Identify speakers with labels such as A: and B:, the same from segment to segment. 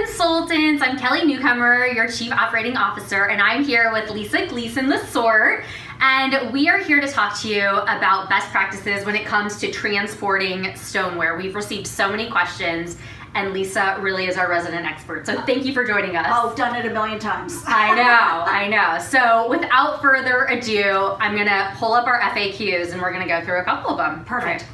A: Consultants. I'm Kelly Newcomer, your Chief Operating Officer, and I'm here with Lisa Gleason Lesort. And we are here to talk to you about best practices when it comes to transporting stoneware. We've received so many questions, and Lisa really is our resident expert. So thank you for joining us.
B: Oh, done it a million times.
A: I know. So without further ado, I'm gonna pull up our FAQs and we're gonna go through a couple of them.
B: Perfect.
A: Okay.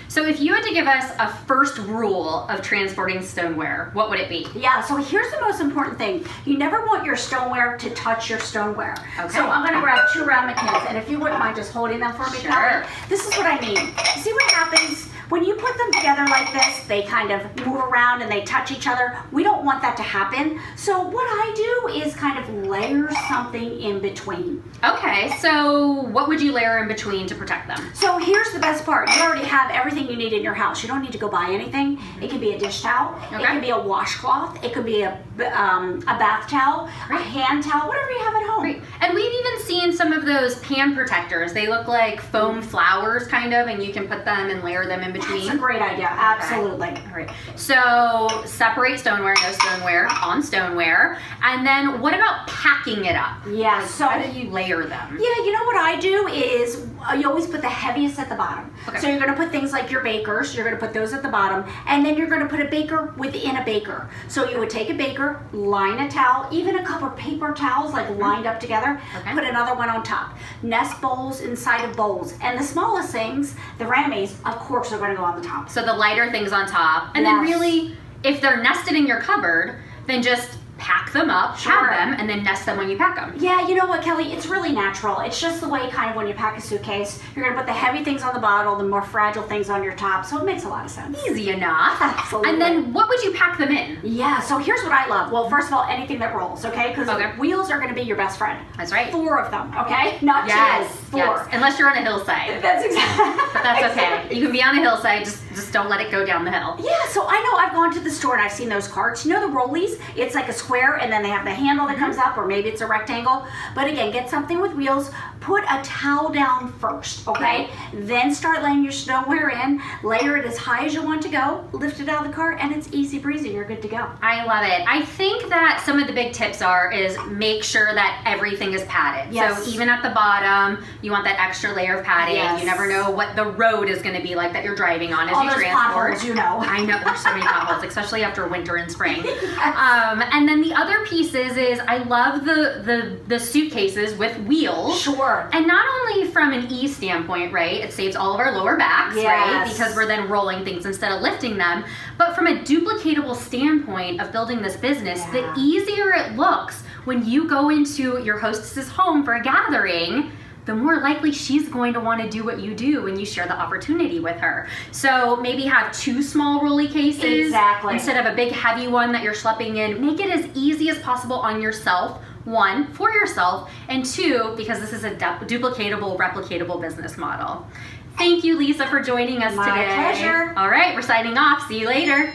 A: So if you had to give us a first rule of transporting stoneware, what would it be?
B: Yeah, so here's the most important thing. You never want your stoneware to touch your stoneware.
A: Okay.
B: So I'm gonna grab 2 ramekins, and if you wouldn't mind just holding them for me,
A: Sure.
B: Kelly. This is what I mean. See what happens? When you put them together like this, they kind of move around and they touch each other. We don't want that to happen. So what I do is kind of layer something in between.
A: Okay, so what would you layer in between to protect them?
B: So here's the best part. You already have everything you need in your house. You don't need to go buy anything. It can be a dish towel.
A: Okay.
B: It can be a washcloth. It could be a bath towel,
A: Great.
B: a hand towel, whatever you have at home.
A: Great. And we've even seen some of those pan protectors. They look like foam flowers kind of, and you can put them and layer them in between.
B: That's a great idea. Absolutely.
A: All right. So separate stoneware, no stoneware on stoneware. And then what about packing it up?
B: Yeah.
A: Like,
B: So
A: how do you layer them?
B: yeah, you know what I do is you always put the heaviest at the bottom.
A: Okay.
B: So you're going to put things like your bakers, you're going to put those at the bottom, and then you're going to put a baker within a baker. So you would take a baker, line a towel, even a couple of paper towels like lined up together,
A: Okay.
B: put another one on top. Nest bowls inside of bowls. And the smallest things, the rammies, of course, are going to go on the top.
A: So the lighter things on top. And then
B: Yes.
A: really, if they're nested in your cupboard, then just pack them up,
B: Sure.
A: have them, and then nest them when you pack them.
B: Yeah, you know what, Kelly? It's really natural. It's just the way kind of when you pack a suitcase, you're going to put the heavy things on the bottom, the more fragile things on your top. So it makes a lot of sense.
A: Easy enough.
B: Absolutely.
A: And then what would you pack them in?
B: Yeah, so here's what I love. Well, first of all, anything that rolls, okay? Because
A: Okay.
B: wheels are going to be your best friend.
A: That's right.
B: 4 of them, okay? Not
A: Yes,
B: 2, 4.
A: yes. Unless you're on a hillside.
B: That's exactly.
A: But that's okay. You can be on a hillside, just don't let it go down the hill.
B: Yeah, so I know I've gone to the store and I've seen those carts. You know the rollies? It's like a square and then they have the handle that comes up, or maybe it's a rectangle. But again, get something with wheels. Put a towel down first, okay? Then start laying your stoneware in. Layer it as high as you want to go. Lift it out of the cart and it's easy breezy. You're good to go.
A: I love it. I think that some of the big tips is make sure that everything is padded.
B: Yes.
A: So even at the bottom, you want that extra layer of padding.
B: Yes.
A: You never know what the road is going to be like that you're driving on as
B: All
A: you
B: those
A: transport.
B: potholes, you know.
A: I know, there's so many potholes, especially after winter and spring. And then the other pieces is I love the suitcases with wheels.
B: Sure.
A: And not only from an ease standpoint, right? It saves all of our lower backs, right?
B: Yes.
A: Because we're then rolling things instead of lifting them. But from a duplicatable standpoint of building this business, the
B: Yeah.
A: easier it looks when you go into your hostess's home for a gathering, the more likely she's going to want to do what you do when you share the opportunity with her. So maybe have 2 small rolly cases
B: Exactly.
A: instead of a big heavy one that you're schlepping in. Make it as easy as possible on yourself. 1, for yourself, and 2, because this is a duplicatable, replicatable business model. Thank you, Lisa, for joining us
B: My
A: today.
B: pleasure.
A: All right, we're signing off. See you later.